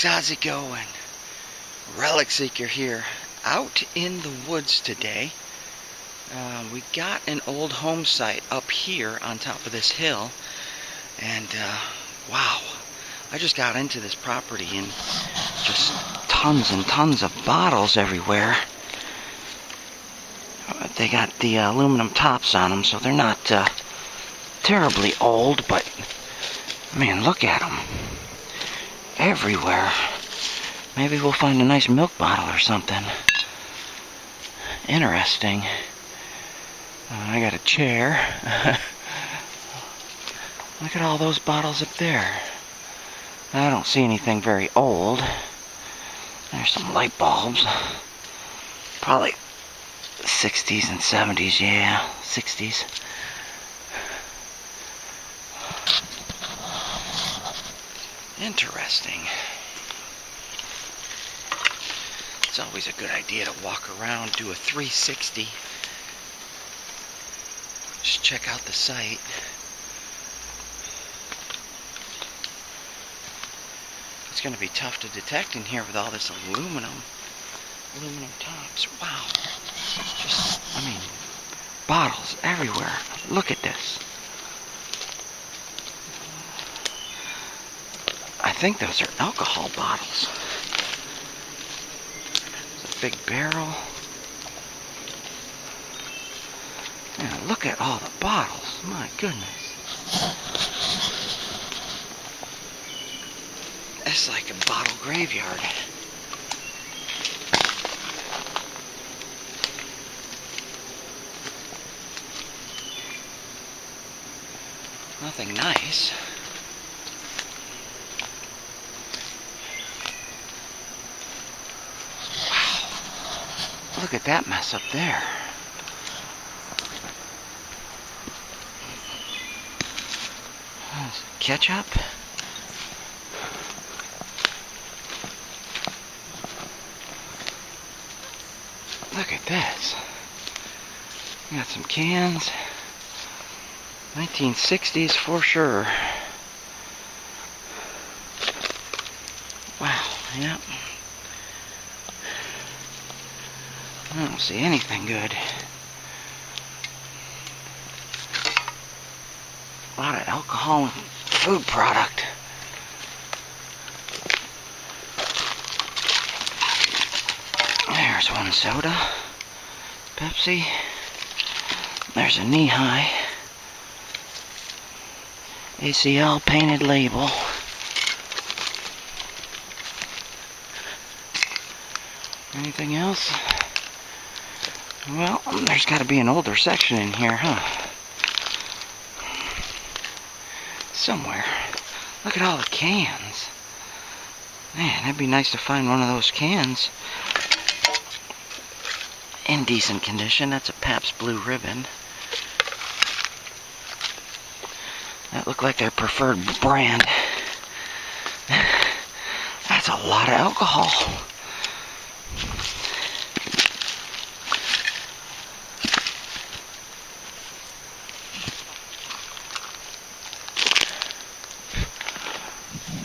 how's it going? RelicSeekr here, out in the woods today. We got an old home site up here on top of this hill, and wow, I just got into this property and just tons and tons of bottles everywhere. They got the aluminum tops on them, so they're not terribly old, but man, look at them everywhere. Maybe we'll find a nice milk bottle or something. Interesting. I got a chair. Look at all those bottles up there. I don't see anything very old. There's some light bulbs. Probably 60s and 70s, yeah, 60s. Interesting. It's always a good idea to walk around, do a 360. Just check out the site. It's going to be tough to detect in here with all this aluminum tops. Wow. Just, I mean, bottles everywhere. Look at this. I think those are alcohol bottles. It's a big barrel. Man, look at all the bottles. My goodness. It's like a bottle graveyard. Nothing nice. Wow. Look at that mess up there. Ketchup. Look at this. We got some cans. 1960s for sure. Wow, yep. I don't see anything good. A lot of alcohol and food product. There's one soda. Pepsi. There's a knee-high. ACL painted label. Anything else? Well, there's got to be an older section in here, huh? Somewhere. Look at all the cans. Man, that'd be nice to find one of those cans in decent condition. That's a Pabst Blue Ribbon. That looked like their preferred brand. That's a lot of alcohol.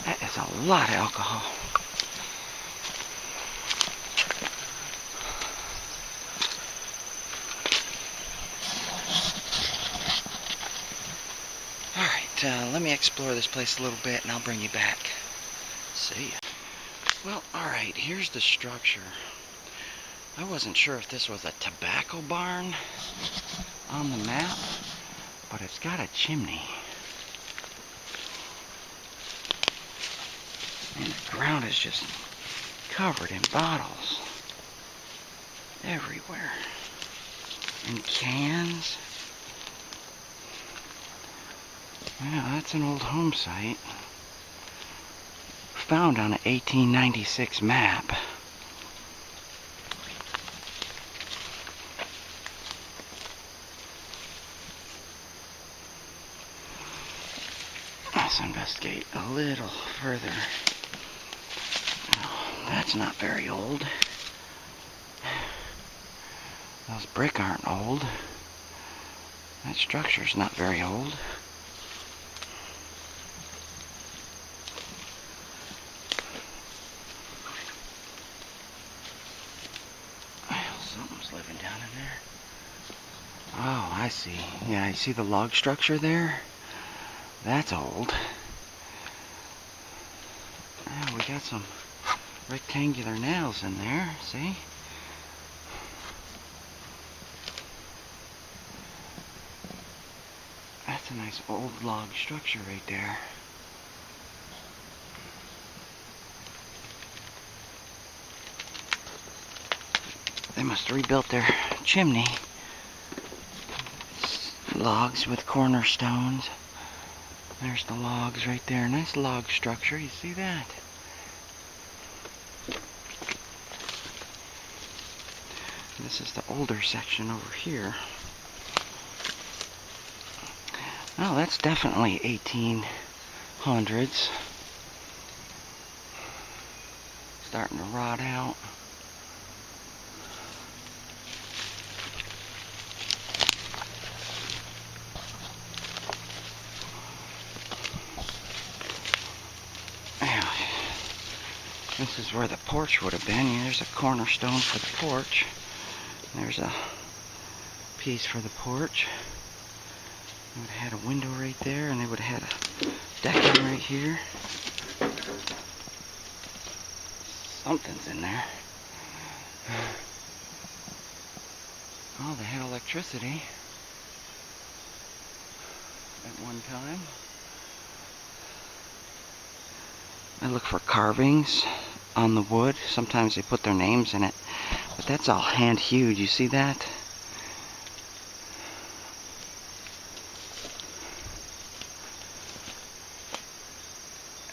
That is a lot of alcohol. Let me explore this place a little bit and I'll bring you back. See ya. Well, alright, here's the structure. I wasn't sure if this was a tobacco barn on the map, but it's got a chimney. And the ground is just covered in bottles. Everywhere. And cans. Well, that's an old home site. Found on an 1896 map. Let's investigate a little further. Oh, that's not very old. Those brick aren't old. That structure's not very old. Something's living down in there. Oh, I see. Yeah, you see the log structure there? That's old. Oh, we got some rectangular nails in there, see? That's a nice old log structure right there. They must have rebuilt their chimney. Logs with cornerstones. There's the logs right there. Nice log structure. You see that? This is the older section over here. Oh, that's definitely 1800s. Starting to rot out. This is where the porch would have been. There's a cornerstone for the porch. There's a piece for the porch. They would have had a window right there, and they would have had a decking right here. Something's in there. Oh, they had electricity at one time. I look for carvings on the wood. Sometimes they put their names in it, but that's all hand hewed. You see that?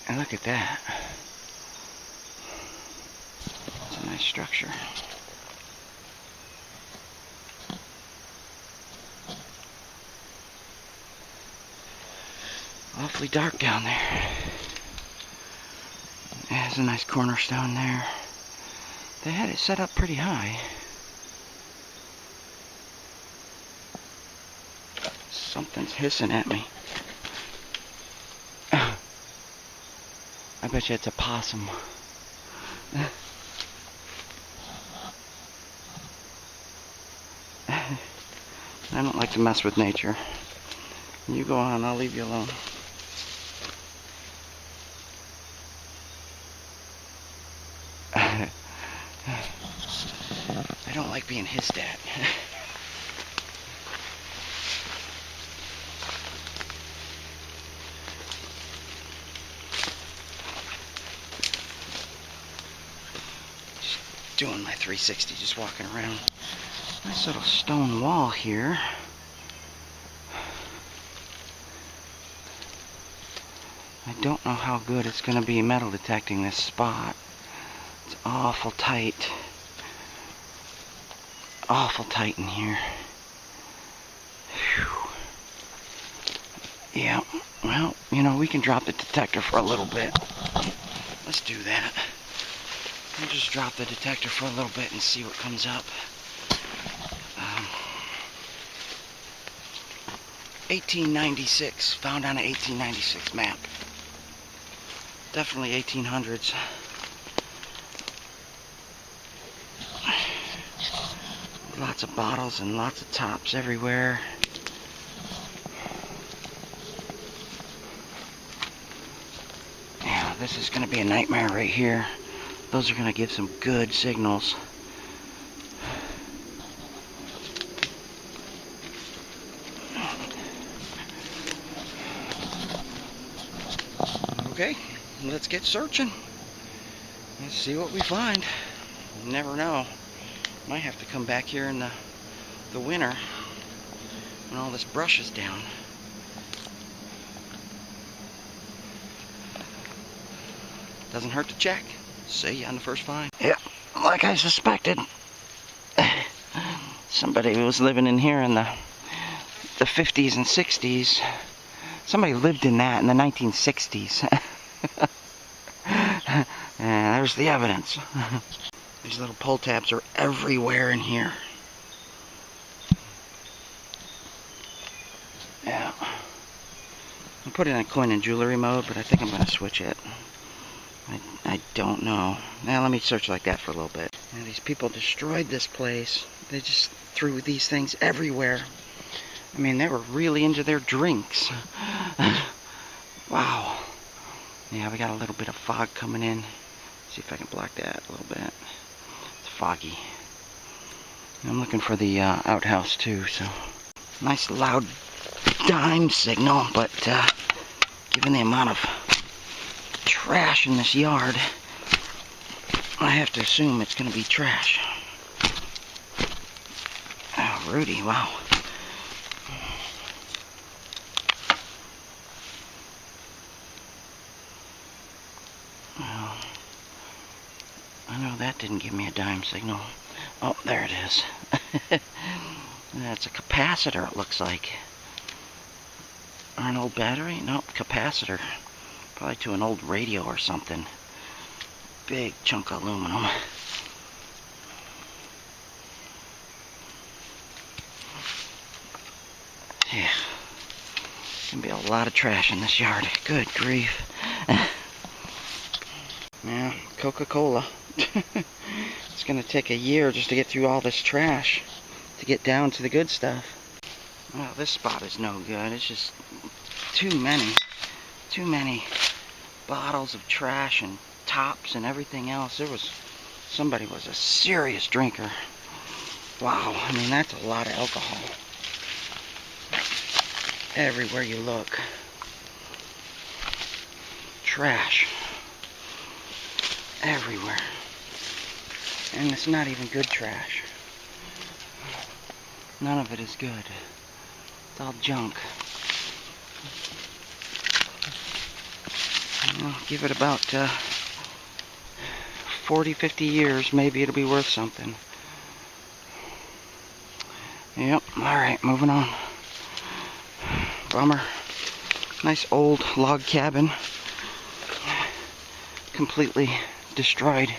And look at that. It's a nice structure. Awfully dark down there. There's a nice cornerstone there. They had it set up pretty high. Something's hissing at me. I bet you it's a possum. I don't like to mess with nature. You go on, I'll leave you alone. I don't like being hissed at. Just doing my 360, just walking around. Nice little stone wall here. I don't know how good it's going to be metal detecting this spot. It's awful tight. Awful tight in here. Whew. Yeah, well, you know, we can drop the detector for a little bit. Let's do that. We'll just drop the detector for a little bit and see what comes up. 1896, found on an 1896 map. Definitely 1800s. Lots of bottles and lots of tops everywhere. Yeah, this is going to be a nightmare right here. Those are going to give some good signals. Okay, let's get searching. Let's see what we find. You never know. Might have to come back here in the winter when all this brush is down. Doesn't hurt to check. See you on the first find. Yep, like I suspected. Somebody was living in here in the 50s and 60s. Somebody lived in that in the 1960s. And there's the evidence. These little pull tabs are everywhere in here. Yeah. I put it in coin and jewelry mode, but I think I'm going to switch it. I don't know. Now let me search like that for a little bit. And these people destroyed this place. They just threw these things everywhere. I mean, they were really into their drinks. Wow. Yeah, we got a little bit of fog coming in. See if I can block that a little bit. It's foggy. I'm looking for the outhouse too, so. Nice loud dime signal, but given the amount of trash in this yard, I have to assume it's going to be trash. Oh, Rudy, wow. Well, I know that didn't give me a dime signal. Oh, there it is. That's a capacitor, it looks like. Or an old battery? Nope, capacitor. Probably to an old radio or something. Big chunk of aluminum. Yeah. Gonna be a lot of trash in this yard. Good grief. Yeah, Coca-Cola. It's gonna take a year just to get through all this trash to get down to the good stuff. Well, this spot is no good. It's just too many bottles of trash and tops and everything else. Somebody was a serious drinker. Wow, I mean, that's a lot of alcohol. Everywhere you look. Trash. Everywhere. And it's not even good trash. None of it is good. It's all junk. I'll give it about 40, 50 years. Maybe it'll be worth something. Yep, alright, moving on. Bummer. Nice old log cabin. Completely destroyed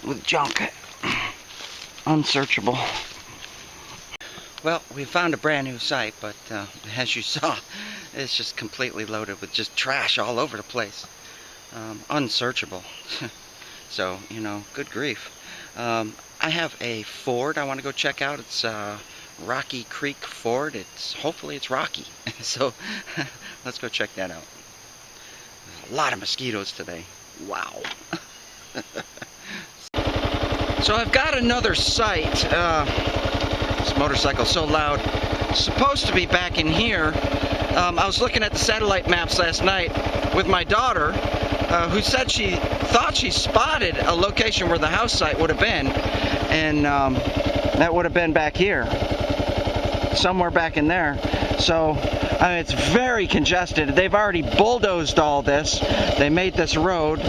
with junk. Unsearchable. Well, we found a brand new site, but as you saw, it's just completely loaded with just trash all over the place. Unsearchable. So, you know, good grief. I have a Ford I want to go check out. It's Rocky Creek Ford. Hopefully it's rocky. So let's go check that out. There's a lot of mosquitoes today. Wow. So I've got another site. This motorcycle's so loud. It's supposed to be back in here. I was looking at the satellite maps last night with my daughter, who said she thought she spotted a location where the house site would have been, and that would have been back here, somewhere back in there. So I mean, it's very congested. They've already bulldozed all this. They made this road,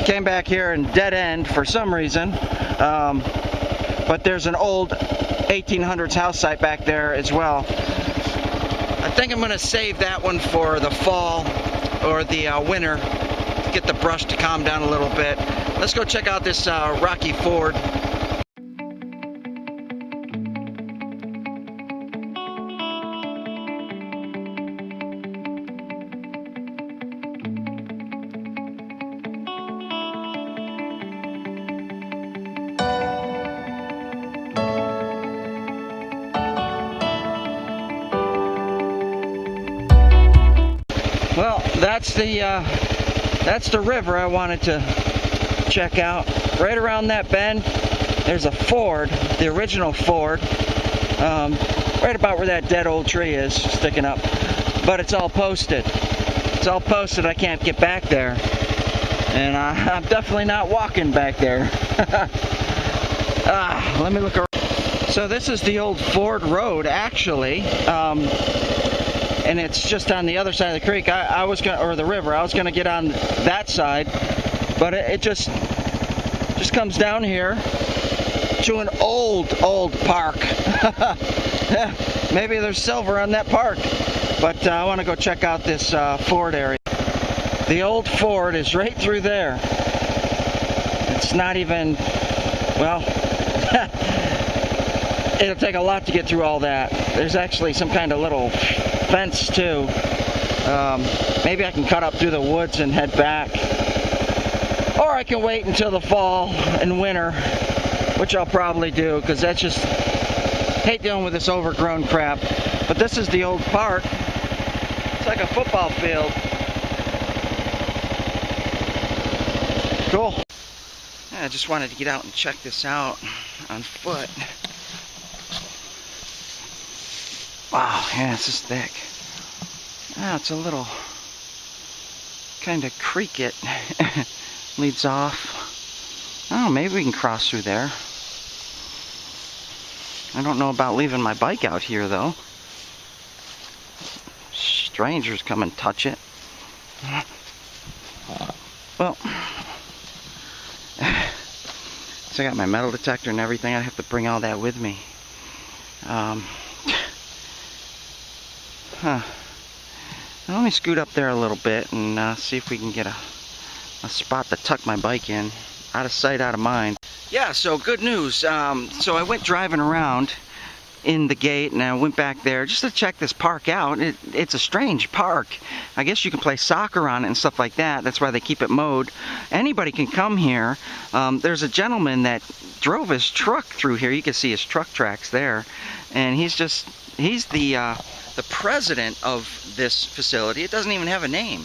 came back here and dead end for some reason. But there's an old 1800s house site back there as well. I think I'm going to save that one for the fall or the winter to get the brush to calm down a little bit. Let's go check out this Rocky Ford. Well, that's the river I wanted to check out. Right around that bend, there's a ford, the original ford, right about where that dead old tree is sticking up. But it's all posted. It's all posted. I can't get back there, and I'm definitely not walking back there. Let me look around. So this is the old Ford Road, actually. And it's just on the other side of the creek. I was gonna, or the river. I was gonna get on that side, but it just comes down here to an old park. Yeah, maybe there's silver on that park, but I want to go check out this Ford area. The old Ford is right through there. It's not even, well, it'll take a lot to get through all that. There's actually some kind of little fence too. Maybe I can cut up through the woods and head back, or I can wait until the fall and winter which I'll probably do, because that's just, hate dealing with this overgrown crap. But this is the old park. It's like a football field. Cool. Yeah, I just wanted to get out and check this out on foot. Wow, yeah, this is thick. Ah, it's a little kind of creek it leads off. Oh, maybe we can cross through there. I don't know about leaving my bike out here though. Strangers come and touch it. Well, so I got my metal detector and everything. I have to bring all that with me. Let me scoot up there a little bit and see if we can get a spot to tuck my bike in. Out of sight, out of mind. Yeah, so good news. So I went driving around in the gate and I went back there just to check this park out. It's a strange park. I guess you can play soccer on it and stuff like that. That's why they keep it mowed. Anybody can come here. There's a gentleman that drove his truck through here. You can see his truck tracks there. And he's the president of this facility. It doesn't even have a name,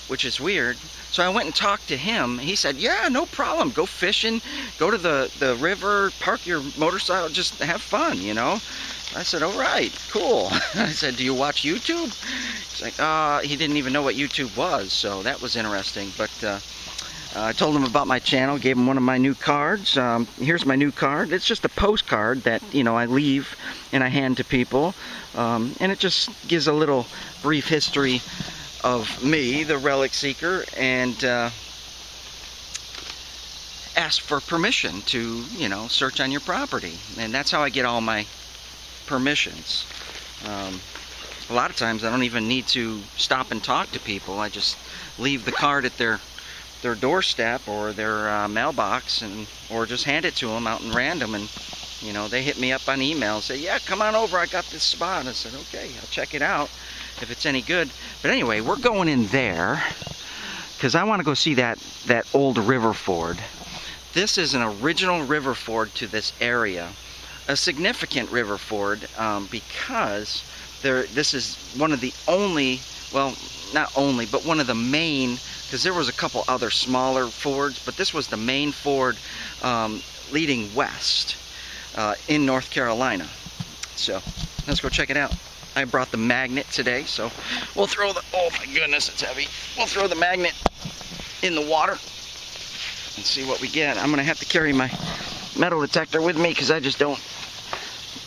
which is weird. So I went and talked to him. He said, yeah, no problem. Go fishing, go to the river, park your motorcycle, just have fun, you know. I said, all right, cool. I said, do you watch YouTube? He's like, he didn't even know what YouTube was, so that was interesting. But I told him about my channel, gave him one of my new cards. Here's my new card. It's just a postcard that, you know, I leave and I hand to people. And it just gives a little brief history of me, the RelicSeekr, and ask for permission to, you know, search on your property. And that's how I get all my permissions. A lot of times I don't even need to stop and talk to people. I just leave the card at their doorstep or their mailbox, or just hand it to them out in random, and you know, they hit me up on email and say, yeah, come on over, I got this spot. I said, okay, I'll check it out if it's any good. But anyway, we're going in there because I want to go see that old river ford. This is an original river ford to this area. A significant river ford because this is one of the only, well, not only, but one of the main, because there was a couple other smaller fords, but this was the main ford leading west in North Carolina. So let's go check it out. I brought the magnet today, so we'll throw the, oh my goodness, it's heavy. We'll throw the magnet in the water and see what we get. I'm gonna have to carry my metal detector with me because I just don't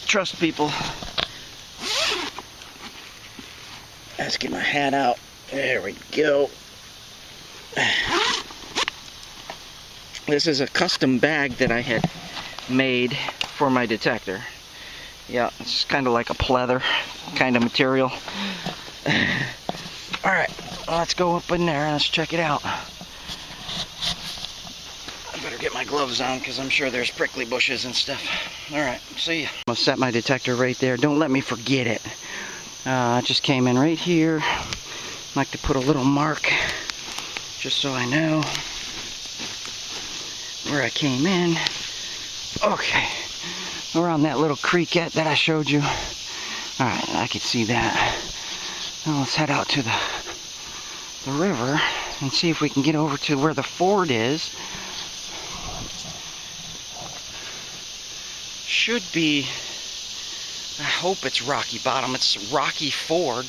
trust people. Let's get my hat out. There we go. This is a custom bag that I had made for my detector. Yeah, it's kind of like a pleather kind of material. Alright, let's go up in there and let's check it out. I better get my gloves on because I'm sure there's prickly bushes and stuff. Alright, see ya. I'm gonna set my detector right there. Don't let me forget it. I just came in right here. I like to put a little mark just so I know where I came in. Okay, we're on that little creekette that I showed you. Alright, I can see that. Now let's head out to the river and see if we can get over to where the ford is. Should be, I hope it's rocky bottom. It's rocky ford,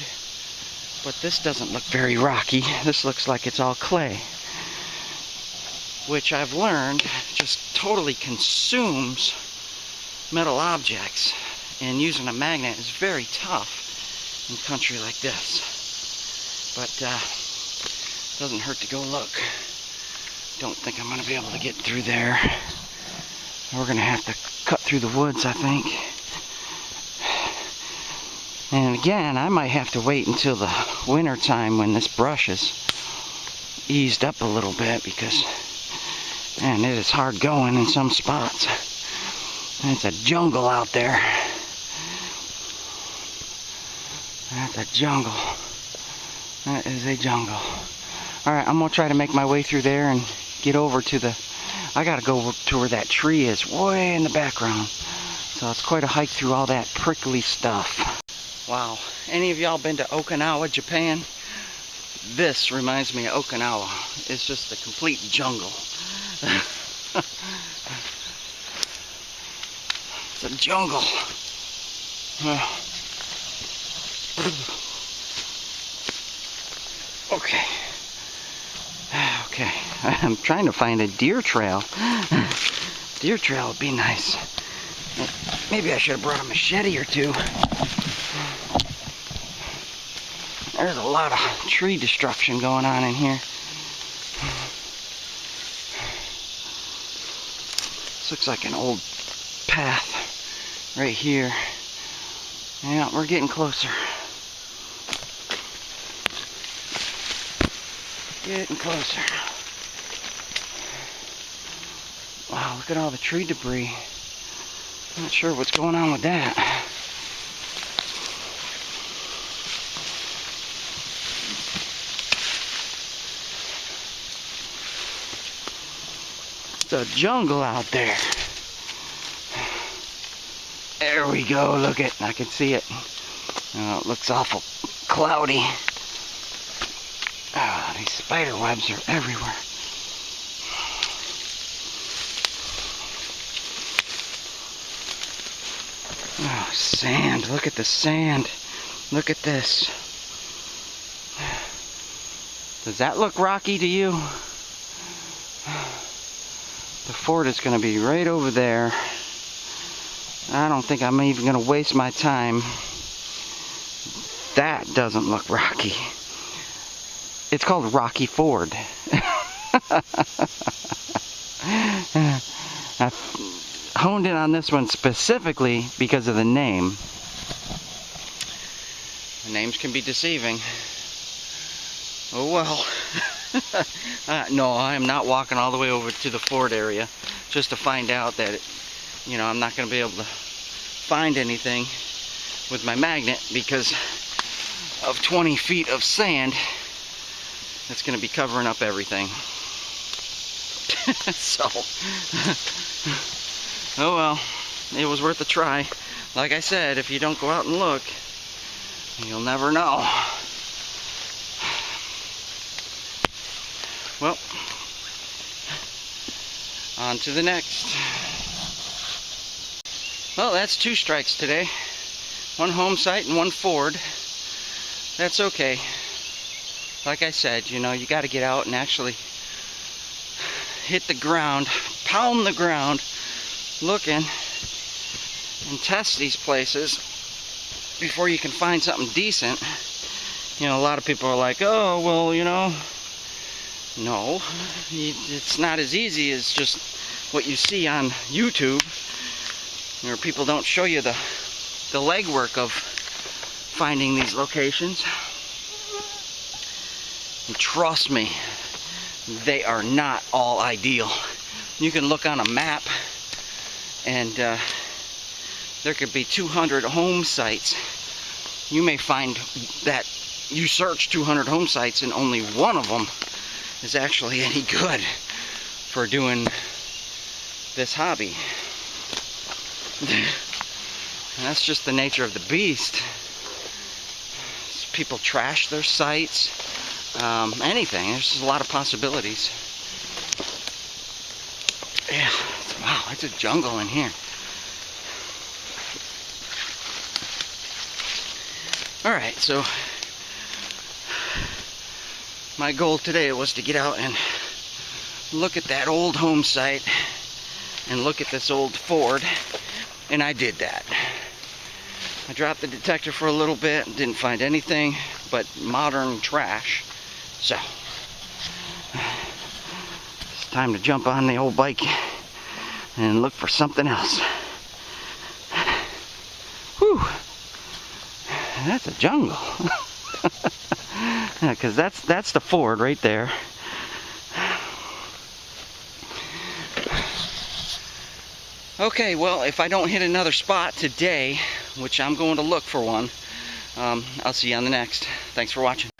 but this doesn't look very rocky. This looks like it's all clay, which I've learned just totally consumes metal objects, and using a magnet is very tough in country like this. But doesn't hurt to go look. Don't think I'm going to be able to get through there. We're going to have to cut through the woods, I think. And again, I might have to wait until the winter time when this brush is eased up a little bit, because man, it is hard going in some spots. And it's a jungle out there. That's a jungle. That is a jungle. Alright, I'm going to try to make my way through there and get over to the I gotta go to where that tree is, way in the background. So it's quite a hike through all that prickly stuff. Wow, any of y'all been to Okinawa, Japan? This reminds me of Okinawa. It's just a complete jungle. It's a jungle. Okay. Okay. I'm trying to find a deer trail. Deer trail would be nice. Maybe I should have brought a machete or two. There's a lot of tree destruction going on in here. This looks like an old path right here. Yeah, we're getting closer. Getting closer. Wow, look at all the tree debris. Not sure what's going on with that. It's a jungle out there. There we go, look it, I can see it. Oh, it looks awful cloudy. Oh, these spider webs are everywhere. Oh, sand, look at the sand. Look at this. Does that look rocky to you? The fort is going to be right over there. I don't think I'm even going to waste my time. That doesn't look rocky. It's called Rocky Ford. I honed in on this one specifically because of the name. The names can be deceiving. Oh well. No, I am not walking all the way over to the fort area just to find out that, you know, I'm not going to be able to find anything with my magnet because of 20 feet of sand that's going to be covering up everything. So, oh well, it was worth a try. Like I said, if you don't go out and look, you'll never know. Well, on to the next. Well, that's 2 strikes today. 1 home site and 1 Ford. That's okay. Like I said, you know, you got to get out and actually hit the ground, pound the ground, looking and test these places before you can find something decent. You know, a lot of people are like, oh, well, you know, no, it's not as easy as just what you see on YouTube, where people don't show you the legwork of finding these locations. And trust me, they are not all ideal. You can look on a map and there could be 200 home sites. You may find that you search 200 home sites and only one of them is actually any good for doing this hobby. And that's just the nature of the beast. People trash their sites, anything. There's just a lot of possibilities. Yeah, wow, it's a jungle in here. Alright, so my goal today was to get out and look at that old home site and look at this old Ford, and I did that. I dropped the detector for a little bit and didn't find anything but modern trash. So it's time to jump on the old bike and look for something else. Whew, that's a jungle. Yeah, because that's the Ford right there. Okay, well, if I don't hit another spot today, which I'm going to look for one, I'll see you on the next. Thanks for watching.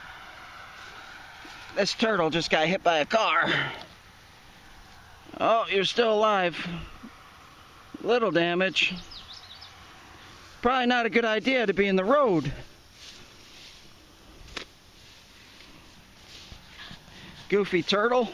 This turtle just got hit by a car. Oh, you're still alive. Little damage. Probably not a good idea to be in the road. Goofy turtle.